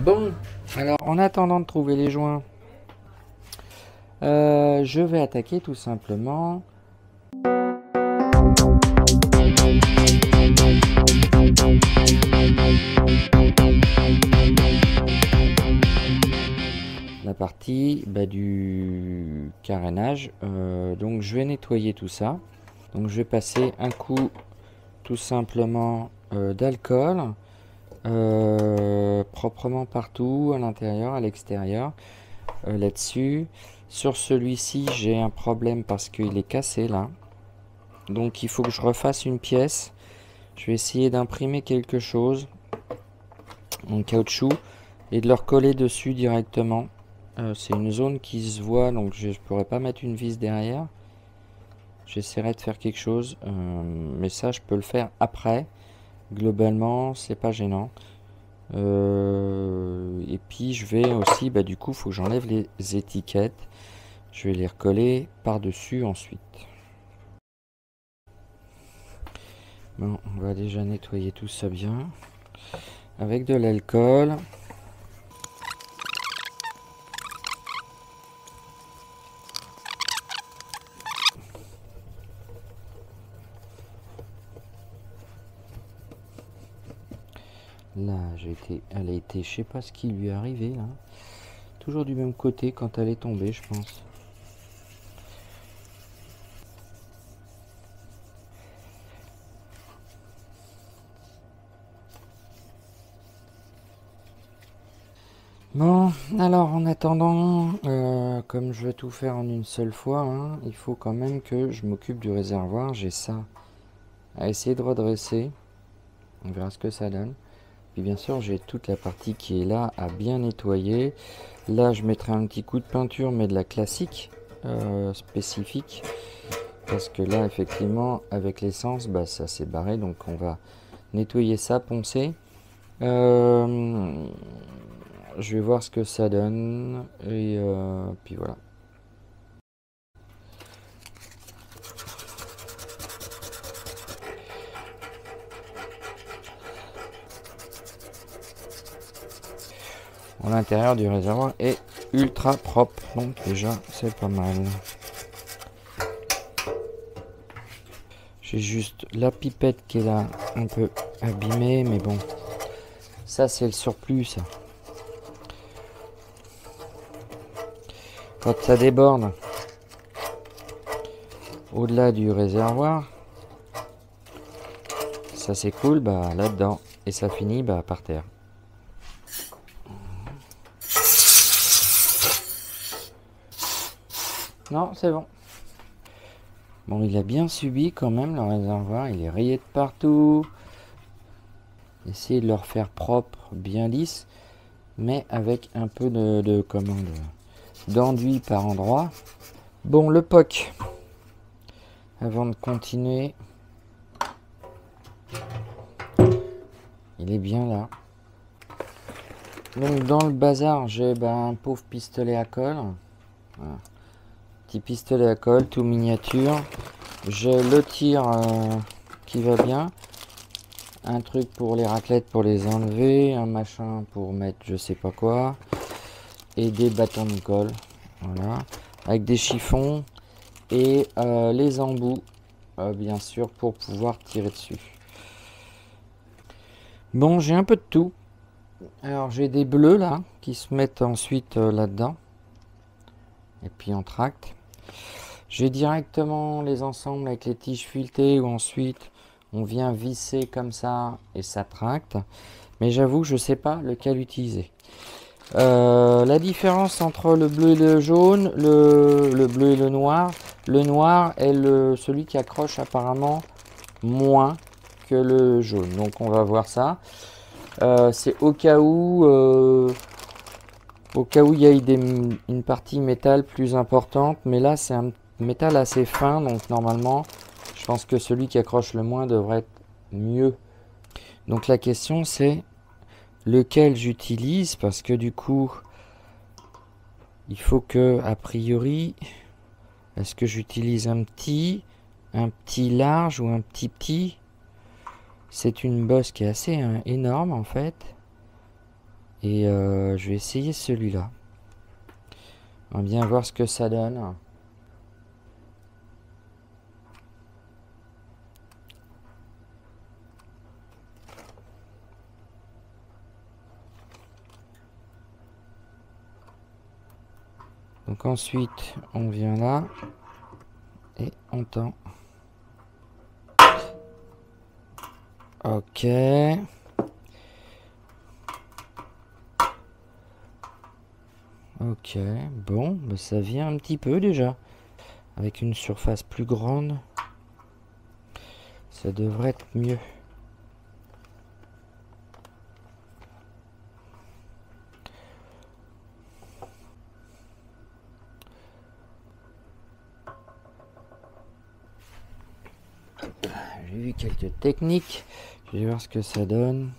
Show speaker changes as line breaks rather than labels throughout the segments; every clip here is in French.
Bon, alors en attendant de trouver les joints, je vais attaquer tout simplement la partie du carénage. Donc je vais nettoyer tout ça. Donc je vais passer un coup tout simplement d'alcool proprement partout, à l'intérieur, à l'extérieur, là-dessus. Sur celui-ci, j'ai un problème parce qu'il est cassé là. Donc il faut que je refasse une pièce. Je vais essayer d'imprimer quelque chose en caoutchouc et de le recoller dessus directement. C'est une zone qui se voit, donc je ne pourrais pas mettre une vis derrière. J'essaierai de faire quelque chose, mais ça je peux le faire après. Globalement, c'est pas gênant. Et puis je vais aussi, du coup, faut que j'enlève les étiquettes. Je vais les recoller par-dessus ensuite. Bon, on va déjà nettoyer tout ça bien avec de l'alcool. Là, elle a été, je sais pas ce qui lui est arrivé là. Toujours du même côté quand elle est tombée, je pense. Bon, alors en attendant, comme je vais tout faire en une seule fois, hein, il faut quand même que je m'occupe du réservoir. J'ai ça à essayer de redresser. On verra ce que ça donne. Puis bien sûr, j'ai toute la partie qui est là à bien nettoyer. Là, je mettrai un petit coup de peinture, mais de la classique, spécifique. Parce que là, effectivement, avec l'essence, ça s'est barré. Donc on va nettoyer ça, poncer. Je vais voir ce que ça donne. Et puis voilà. L'intérieur du réservoir est ultra propre, donc déjà c'est pas mal. J'ai juste la pipette qui est là un peu abîmée, mais bon, ça c'est le surplus ça. Quand ça déborde au-delà du réservoir, ça s'écoule là-dedans et ça finit par terre. Non, c'est bon. Bon, il a bien subi quand même le réservoir, il est rayé de partout. Essayez de le refaire propre, bien lisse, mais avec un peu d'enduit par endroit. Bon, le POC, avant de continuer, il est bien là. Donc dans le bazar, j'ai un pauvre pistolet à colle. Voilà. Petit pistolet à colle, tout miniature. J'ai le tir qui va bien. Un truc pour les raclettes pour les enlever. Un machin pour mettre je sais pas quoi. Et des bâtons de colle. Voilà. Avec des chiffons. Et les embouts, bien sûr, pour pouvoir tirer dessus. Bon, j'ai un peu de tout. Alors j'ai des bleus là qui se mettent ensuite là-dedans. Et puis on tracte. J'ai directement les ensembles avec les tiges filetées où ensuite on vient visser comme ça et ça tracte. Mais j'avoue que je ne sais pas lequel utiliser. La différence entre le bleu et le jaune, le bleu et le noir est celui qui accroche apparemment moins que le jaune. Donc on va voir ça. C'est au cas où il y ait une partie métal plus importante, mais là c'est un métal assez fin, donc normalement je pense que celui qui accroche le moins devrait être mieux. Donc la question c'est lequel j'utilise, parce que du coup il faut que, a priori, est-ce que j'utilise un petit large ou un petit? C'est une bosse qui est assez énorme en fait. Et je vais essayer celui-là. On va bien voir ce que ça donne. Donc ensuite, on vient là et on tend. Ok. Ok, bon, bah ça vient un petit peu déjà. Avec une surface plus grande, ça devrait être mieux. J'ai vu quelques techniques. Je vais voir ce que ça donne.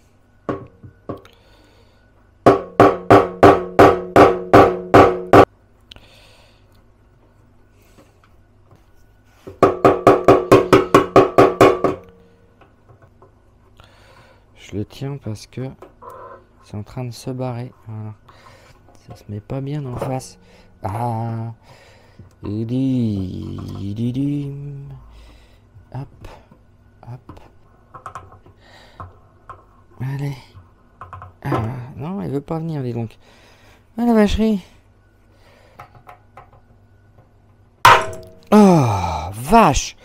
Je le tiens parce que c'est en train de se barrer. Voilà. Ça se met pas bien en face. Ah. Hop. Hop. Allez. Ah, non, elle veut pas venir, dis donc. Ah la vacherie. Oh, vache.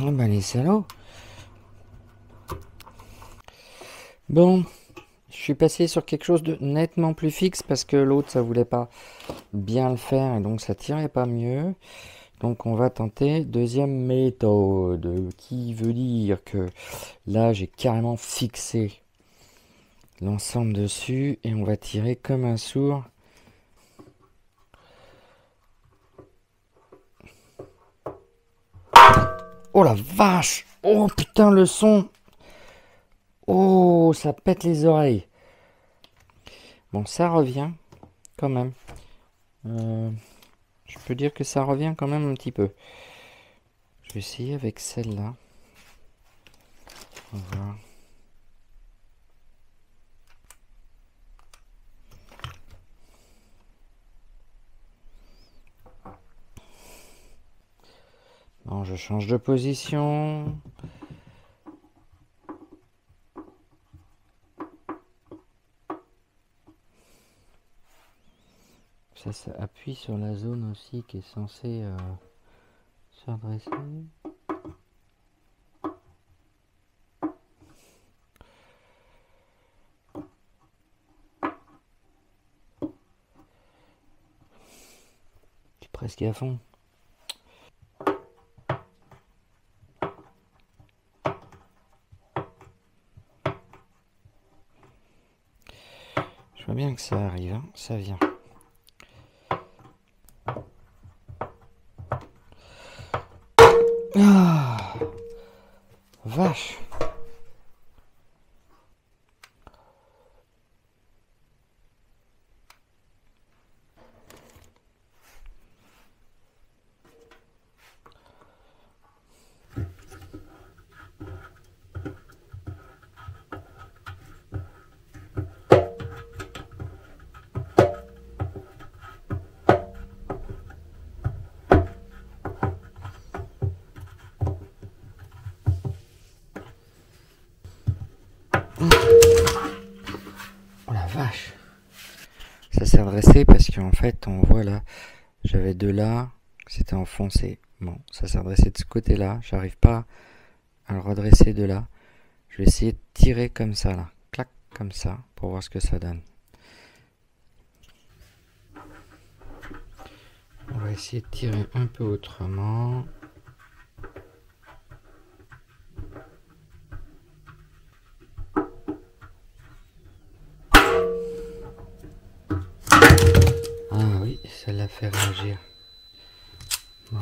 Oh bah les salauds. Bon, je suis passé sur quelque chose de nettement plus fixe parce que l'autre ça voulait pas bien le faire et donc ça tirait pas mieux. Donc on va tenter deuxième méthode qui veut dire que là j'ai carrément fixé l'ensemble dessus et on va tirer comme un sourd. Oh la vache! Oh putain le son! Oh ça pète les oreilles. Bon ça revient quand même. Je peux dire que ça revient quand même un petit peu. Je vais essayer avec celle-là. On va voir. Bon, je change de position. Ça appuie sur la zone aussi qui est censée se redresser. Je suis presque à fond. Je vois bien que ça arrive, hein. Ça vient. Ah, vache. Oh la vache. Ça s'est redressé parce qu'en fait, on voit là, j'avais deux là, c'était enfoncé. Bon, ça s'est redressé de ce côté-là. J'arrive pas à le redresser de là. Je vais essayer de tirer comme ça là. Clac, comme ça, pour voir ce que ça donne. On va essayer de tirer un peu autrement. Ah oui, ça l'a fait réagir. Bon.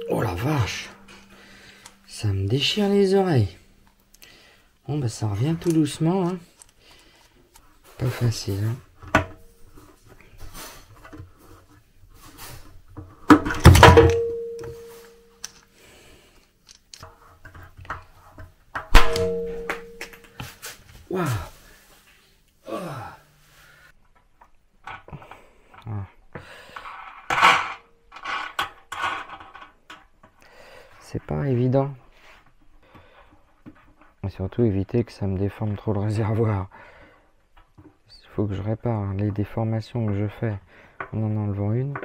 Oh la vache! Ça me déchire les oreilles. Bon bah ça revient tout doucement, hein. Pas facile, hein. Waouh. C'est pas évident. Et surtout éviter que ça me déforme trop le réservoir. Il faut que je répare les déformations que je fais en en enlevant une.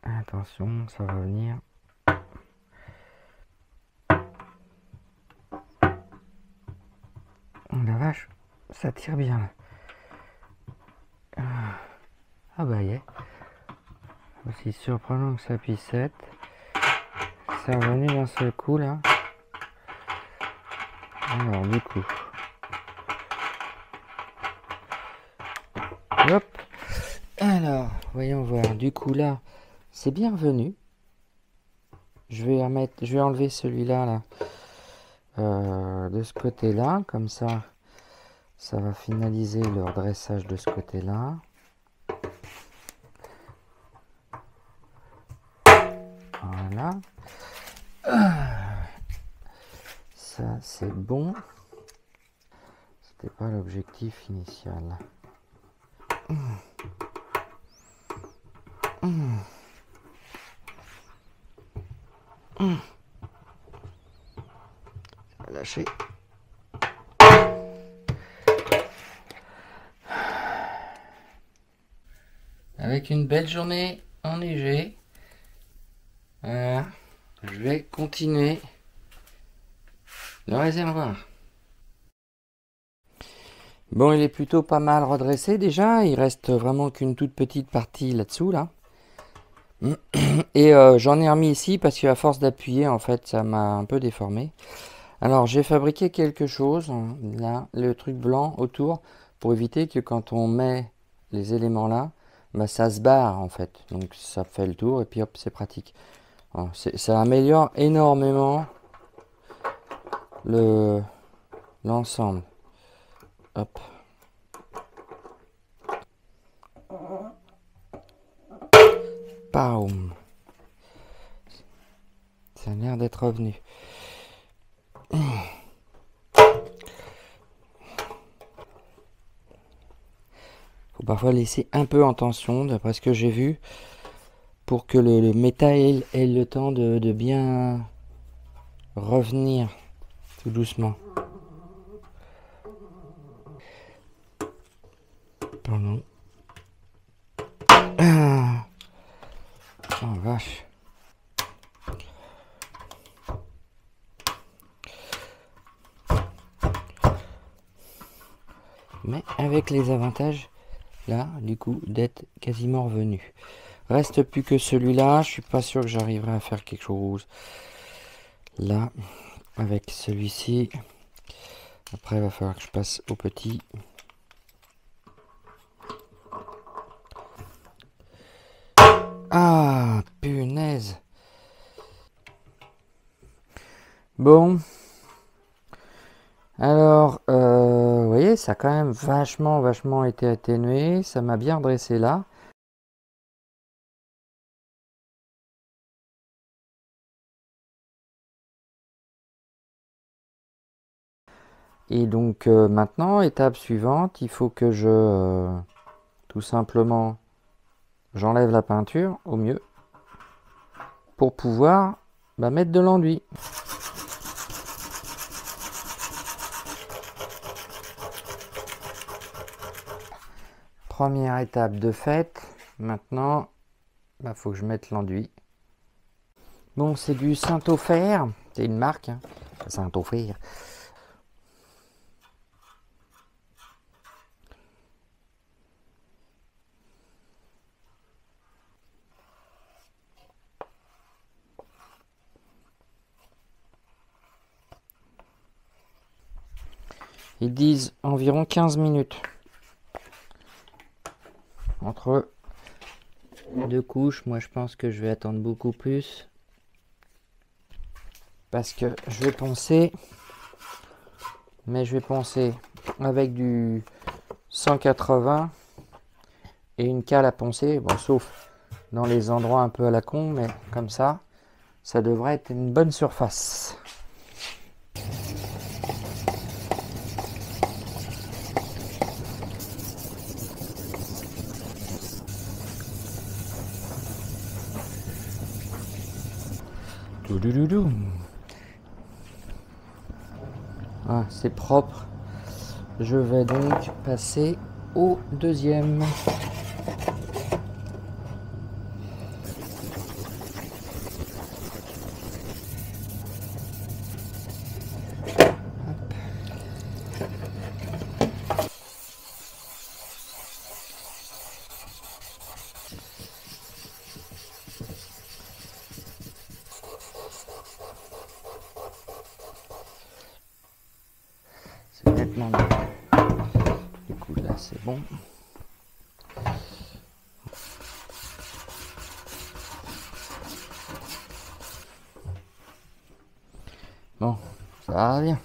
Attention, ça va venir. Oh la vache, ça tire bien là. Ah bah y est. Aussi surprenant que ça puisse être. C'est revenu d'un seul coup là. Alors du coup. Hop. Alors, voyons voir. Du coup là, c'est bien revenu. Je vais enlever celui-là là. De ce côté-là, comme ça va finaliser le redressage de ce côté-là. Voilà. Ça c'est bon. C'était pas l'objectif initial. Ça va lâcher. Avec une belle journée enneigée. Voilà. Je vais continuer le réservoir. Bon, il est plutôt pas mal redressé déjà. Il reste vraiment qu'une toute petite partie là-dessous là. Et j'en ai remis ici parce qu'à force d'appuyer, en fait, ça m'a un peu déformé. Alors, j'ai fabriqué quelque chose, hein, là, le truc blanc autour, pour éviter que quand on met les éléments là, bah, ça se barre en fait. Donc, ça fait le tour et puis hop, c'est pratique. Alors, ça améliore énormément l'ensemble. Hop. Paum. Ça a l'air d'être revenu. Faut parfois laisser un peu en tension, d'après ce que j'ai vu, pour que le métal ait le temps de bien revenir tout doucement. Pardon. Ah. Oh vache. Mais avec les avantages là du coup d'être quasiment revenu. Reste plus que celui-là, je suis pas sûr que j'arriverai à faire quelque chose là avec celui-ci. Après il va falloir que je passe au petit. Ah punaise. Bon. Alors, vous voyez, ça a quand même vachement été atténué. Ça m'a bien dressé là. Et donc maintenant, étape suivante, il faut que je, tout simplement, j'enlève la peinture au mieux pour pouvoir mettre de l'enduit. Première étape de fait. Maintenant, faut que je mette l'enduit. Bon, c'est du Saint-Ofer. C'est une marque, hein. Saint-Ofer. Ils disent environ 15 minutes. Entre deux couches, moi je pense que je vais attendre beaucoup plus. Parce que je vais poncer Mais je vais poncer avec du 180 et une cale à poncer, bon, sauf dans les endroits un peu à la con, mais comme ça devrait être une bonne surface. Ah, c'est propre. Je vais donc passer au deuxième. C'est nettement mieux. Du coup là c'est bon. Bon, ça va bien.